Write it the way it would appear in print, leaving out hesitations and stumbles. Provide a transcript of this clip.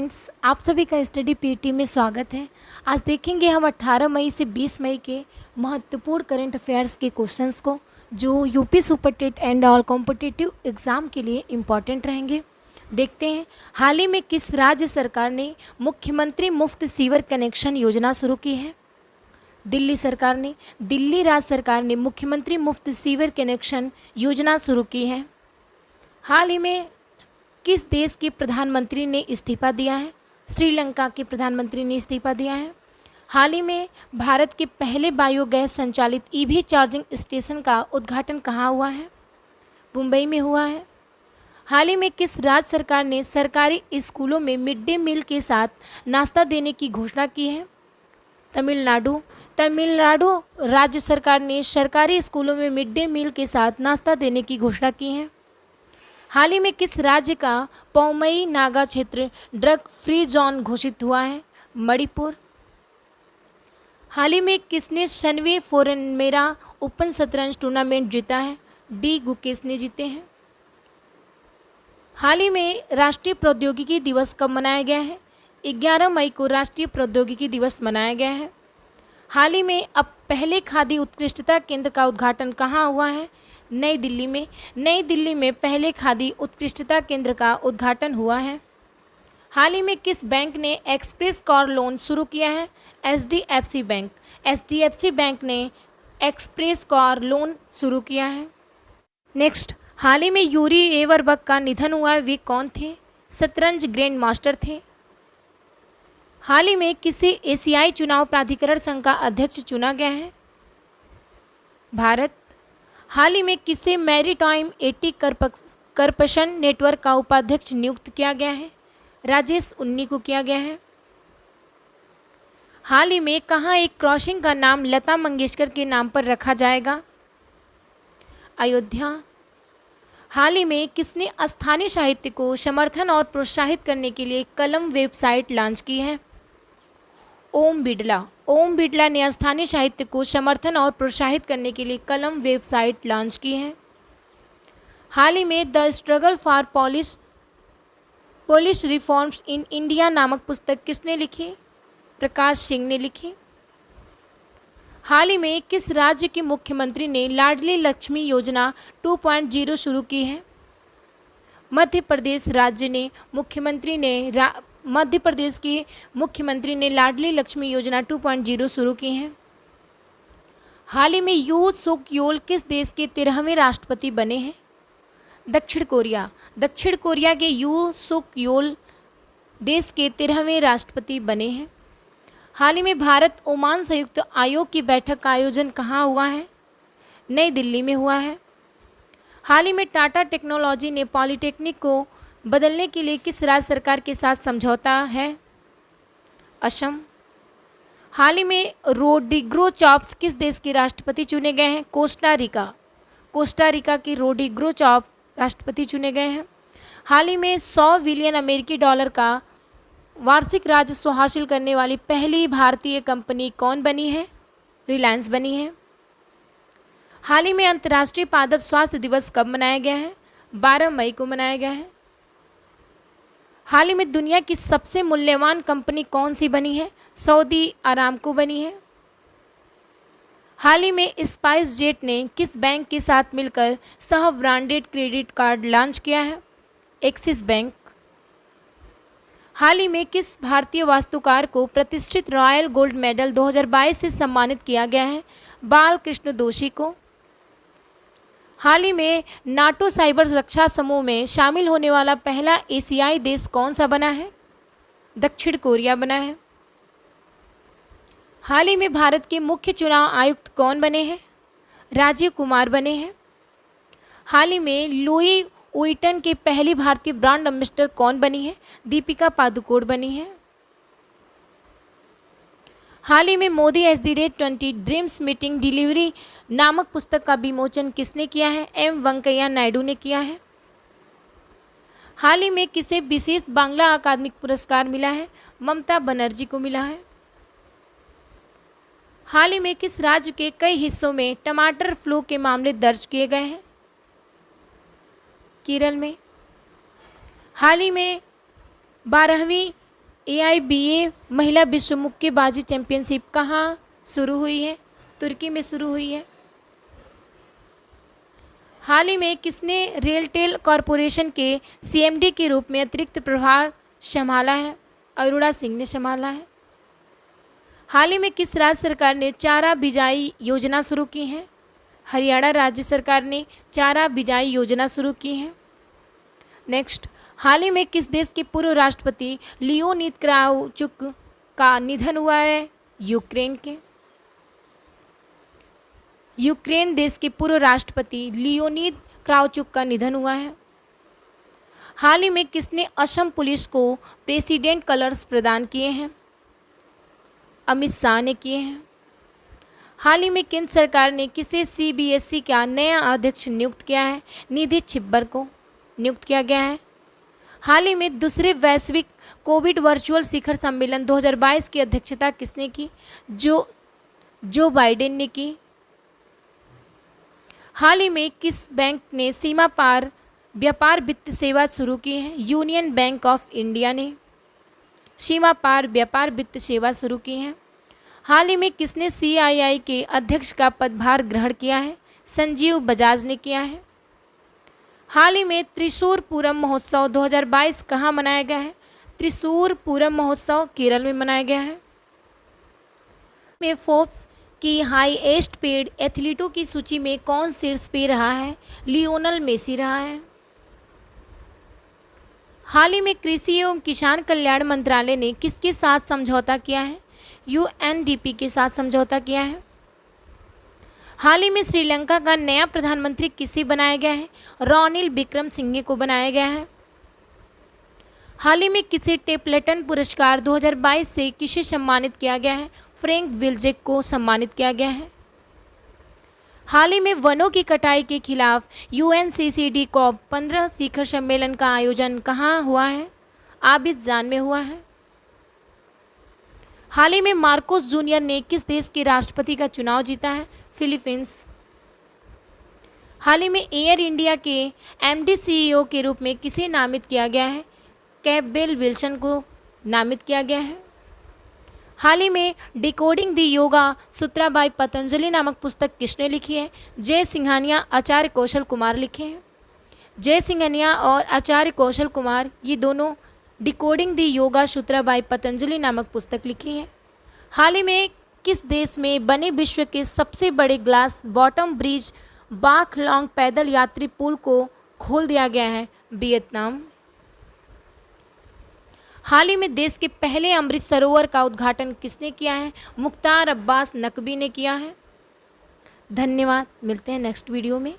Friends, आप सभी का स्टडी पीटी में स्वागत है। आज देखेंगे हम 18 मई से 20 मई के महत्वपूर्ण करंट अफेयर्स के क्वेश्चंस को, जो UP super TET and all competitive exam के लिए इम्पॉर्टेंट रहेंगे। देखते हैं, हाल ही में किस राज्य सरकार ने मुख्यमंत्री मुफ्त सीवर कनेक्शन योजना शुरू की है? दिल्ली सरकार ने, दिल्ली राज्य सरकार ने मुख्यमंत्री मुफ्त सीवर कनेक्शन योजना शुरू की है। हाल ही में किस देश के प्रधानमंत्री ने इस्तीफा दिया है? श्रीलंका के प्रधानमंत्री ने इस्तीफा दिया है। हाल ही में भारत के पहले बायोगैस संचालित ईवी चार्जिंग स्टेशन का उद्घाटन कहाँ हुआ है? मुंबई में हुआ है। हाल ही में किस राज्य सरकार ने सरकारी स्कूलों में मिड डे मील के साथ नाश्ता देने की घोषणा की है? तमिलनाडु। तमिलनाडु राज्य सरकार ने सरकारी स्कूलों में मिड डे मील के साथ नाश्ता देने की घोषणा की है। हाल ही में किस राज्य का पौमई नागा क्षेत्र ड्रग फ्री जोन घोषित हुआ है? मणिपुर। हाल ही में किसने 96वें फॉरेन मेरा ओपन शतरंज टूर्नामेंट जीता है? डी गुकेश ने जीते हैं। हाल ही में राष्ट्रीय प्रौद्योगिकी दिवस कब मनाया गया है? 11 मई को राष्ट्रीय प्रौद्योगिकी दिवस मनाया गया है। हाल ही में अब पहले खादी उत्कृष्टता केंद्र का उद्घाटन कहाँ हुआ है? नई दिल्ली में। नई दिल्ली में पहले खादी उत्कृष्टता केंद्र का उद्घाटन हुआ है। हाल ही में किस बैंक ने एक्सप्रेस कार लोन शुरू किया है? HDFC bank. एचडीएफसी बैंक ने एक्सप्रेस कार लोन शुरू किया है। नेक्स्ट, हाल ही में यूरी एवरबक का निधन हुआ है। वे कौन थे? शतरंज ग्रैंड मास्टर थे। हाल ही में किसे एशियाई चुनाव प्राधिकरण संघ का अध्यक्ष चुना गया है? भारत। हाल ही में किसे मैरीटाइम एटी करप्शन नेटवर्क का उपाध्यक्ष नियुक्त किया गया है? राजेश उन्नी को किया गया है। हाल ही में कहाँ एक क्रॉसिंग का नाम लता मंगेशकर के नाम पर रखा जाएगा? अयोध्या। हाल ही में किसने स्थानीय साहित्य को समर्थन और प्रोत्साहित करने के लिए कलम वेबसाइट लॉन्च की है? ओम बिड़ला। ओम बिड़ला ने स्थानीय साहित्य को समर्थन और प्रोत्साहित करने के लिए कलम वेबसाइट लॉन्च की है। हाल ही में the struggle for police reforms in India नामक पुस्तक किसने लिखी? प्रकाश सिंह ने लिखी। हाल ही में किस राज्य के मुख्यमंत्री ने लाडली लक्ष्मी योजना 2.0 शुरू की है? मध्य प्रदेश राज्य ने मध्य प्रदेश के मुख्यमंत्री ने लाडली लक्ष्मी योजना 2.0 शुरू की है। हाल ही में यू सुक योल किस देश के 13वें राष्ट्रपति बने हैं? दक्षिण कोरिया। दक्षिण कोरिया के यू सुक योल देश के 13वें राष्ट्रपति बने हैं। हाल ही में भारत ओमान संयुक्त आयोग की बैठक का आयोजन कहाँ हुआ है? नई दिल्ली में हुआ है। हाल ही में टाटा टेक्नोलॉजी ने पॉलिटेक्निक को बदलने के लिए किस राज्य सरकार के साथ समझौता है? असम। हाल ही में रोड्रिगो चॉप्स किस देश के राष्ट्रपति चुने गए हैं? Costa Rica. कोस्टा रिका के रोड्रिगो चॉप राष्ट्रपति चुने गए हैं। हाल ही में 100 बिलियन अमेरिकी डॉलर का वार्षिक राजस्व हासिल करने वाली पहली भारतीय कंपनी कौन बनी है? रिलायंस बनी है। हाल ही में अंतर्राष्ट्रीय पादप स्वास्थ्य दिवस कब मनाया गया है? 12 मई को मनाया गया है। हाल ही में दुनिया की सबसे मूल्यवान कंपनी कौन सी बनी है? सऊदी अरामको बनी है। हाल ही में स्पाइस जेट ने किस बैंक के साथ मिलकर सह ब्रांडेड क्रेडिट कार्ड लॉन्च किया है? Axis bank. हाल ही में किस भारतीय वास्तुकार को प्रतिष्ठित रॉयल गोल्ड मेडल 2022 से सम्मानित किया गया है? बालकृष्ण दोषी को। हाल ही में नाटो साइबर रक्षा समूह में शामिल होने वाला पहला एशियाई देश कौन सा बना है? दक्षिण कोरिया बना है। हाल ही में भारत के मुख्य चुनाव आयुक्त कौन बने हैं? राजीव कुमार बने हैं। हाल ही में लुई वुइटन के पहली भारतीय ब्रांड एम्बेसडर कौन बनी है? दीपिका पादुकोण बनी है। हाल ही में मोदी @20 ड्रीम्स मीटिंग डिलीवरी नामक पुस्तक का विमोचन किसने किया है? एम वेंकैया नायडू ने किया है। हाल ही में किसे विशेष बांग्ला अकादमिक पुरस्कार मिला है? ममता बनर्जी को मिला है। हाल ही में किस राज्य के कई हिस्सों में टमाटर फ्लू के मामले दर्ज किए गए हैं? केरल में। हाल ही में 12वीं AIBA महिला विश्व मुक्केबाजी चैंपियनशिप कहाँ शुरू हुई है? तुर्की में शुरू हुई है। हाल ही में किसने रेलटेल कॉरपोरेशन के CMD के रूप में अतिरिक्त प्रभार संभाला है? अरोड़ा सिंह ने संभाला है। हाल ही में किस राज्य सरकार ने चारा बिजाई योजना शुरू की है? हरियाणा राज्य सरकार ने चारा बिजाई योजना शुरू की है। नेक्स्ट, हाल ही में किस देश के पूर्व राष्ट्रपति लियोनिद क्राउचुक का निधन हुआ है? यूक्रेन के। यूक्रेन देश के पूर्व राष्ट्रपति लियोनिद क्राउचुक का निधन हुआ है। हाल ही में किसने असम पुलिस को प्रेसिडेंट कलर्स प्रदान किए हैं? अमित शाह ने किए हैं। हाल ही में केंद्र सरकार ने किसे CBSE का नया अध्यक्ष नियुक्त किया है? निधि छिब्बर को नियुक्त किया गया है। हाल ही में दूसरे वैश्विक कोविड वर्चुअल शिखर सम्मेलन 2022 की अध्यक्षता किसने की? जो बाइडेन ने की। हाल ही में किस बैंक ने सीमा पार व्यापार वित्त सेवा शुरू की है? यूनियन बैंक ऑफ इंडिया ने सीमा पार व्यापार वित्त सेवा शुरू की है। हाल ही में किसने CII के अध्यक्ष का पदभार ग्रहण किया है? संजीव बजाज ने किया है। हाल ही में त्रिशूर पूरम महोत्सव 2022 कहाँ मनाया गया है? त्रिशूर पूरम महोत्सव केरल में मनाया गया है। में फोर्ब्स की हाईएस्ट पेड एथलीटों की सूची में कौन शीर्ष पे रहा है? लियोनल मेसी रहा है। हाल ही में कृषि एवं किसान कल्याण मंत्रालय ने किसके साथ समझौता किया है? UNDP के साथ समझौता किया है। हाल ही में श्रीलंका का नया प्रधानमंत्री किसे बनाया गया है? रॉनिल विक्रमसिंघे को बनाया गया है। हाल ही में किसे टेपलेटन पुरस्कार 2022 से किसे सम्मानित किया गया है? फ्रैंक विल्जेक को सम्मानित किया गया है। हाल ही में वनों की कटाई के खिलाफ UNCCD COP 15 शिखर सम्मेलन का आयोजन कहाँ हुआ है? आबिदजान में हुआ है। हाल ही में मार्कोस जूनियर ने किस देश के राष्ट्रपति का चुनाव जीता है? फिलीपींस। हाल ही में एयर इंडिया के MD CEO के रूप में किसे नामित किया गया है? कैम्पबेल विल्सन को नामित किया गया है। हाल ही में decoding the Yoga Sutra by Patanjali नामक पुस्तक किसने लिखी है? जय सिंघानिया, आचार्य कौशल कुमार लिखे हैं। जय सिंघानिया और आचार्य कौशल कुमार ये दोनों decoding the Yoga Sutra by Patanjali नामक पुस्तक लिखी है। हाल ही में किस देश में बने विश्व के सबसे बड़े ग्लास बॉटम ब्रिज बाख लॉन्ग पैदल यात्री पुल को खोल दिया गया है? वियतनाम। हाल ही में देश के पहले अमृत सरोवर का उद्घाटन किसने किया है? मुख्तार अब्बास नकवी ने किया है। धन्यवाद, मिलते हैं नेक्स्ट वीडियो में।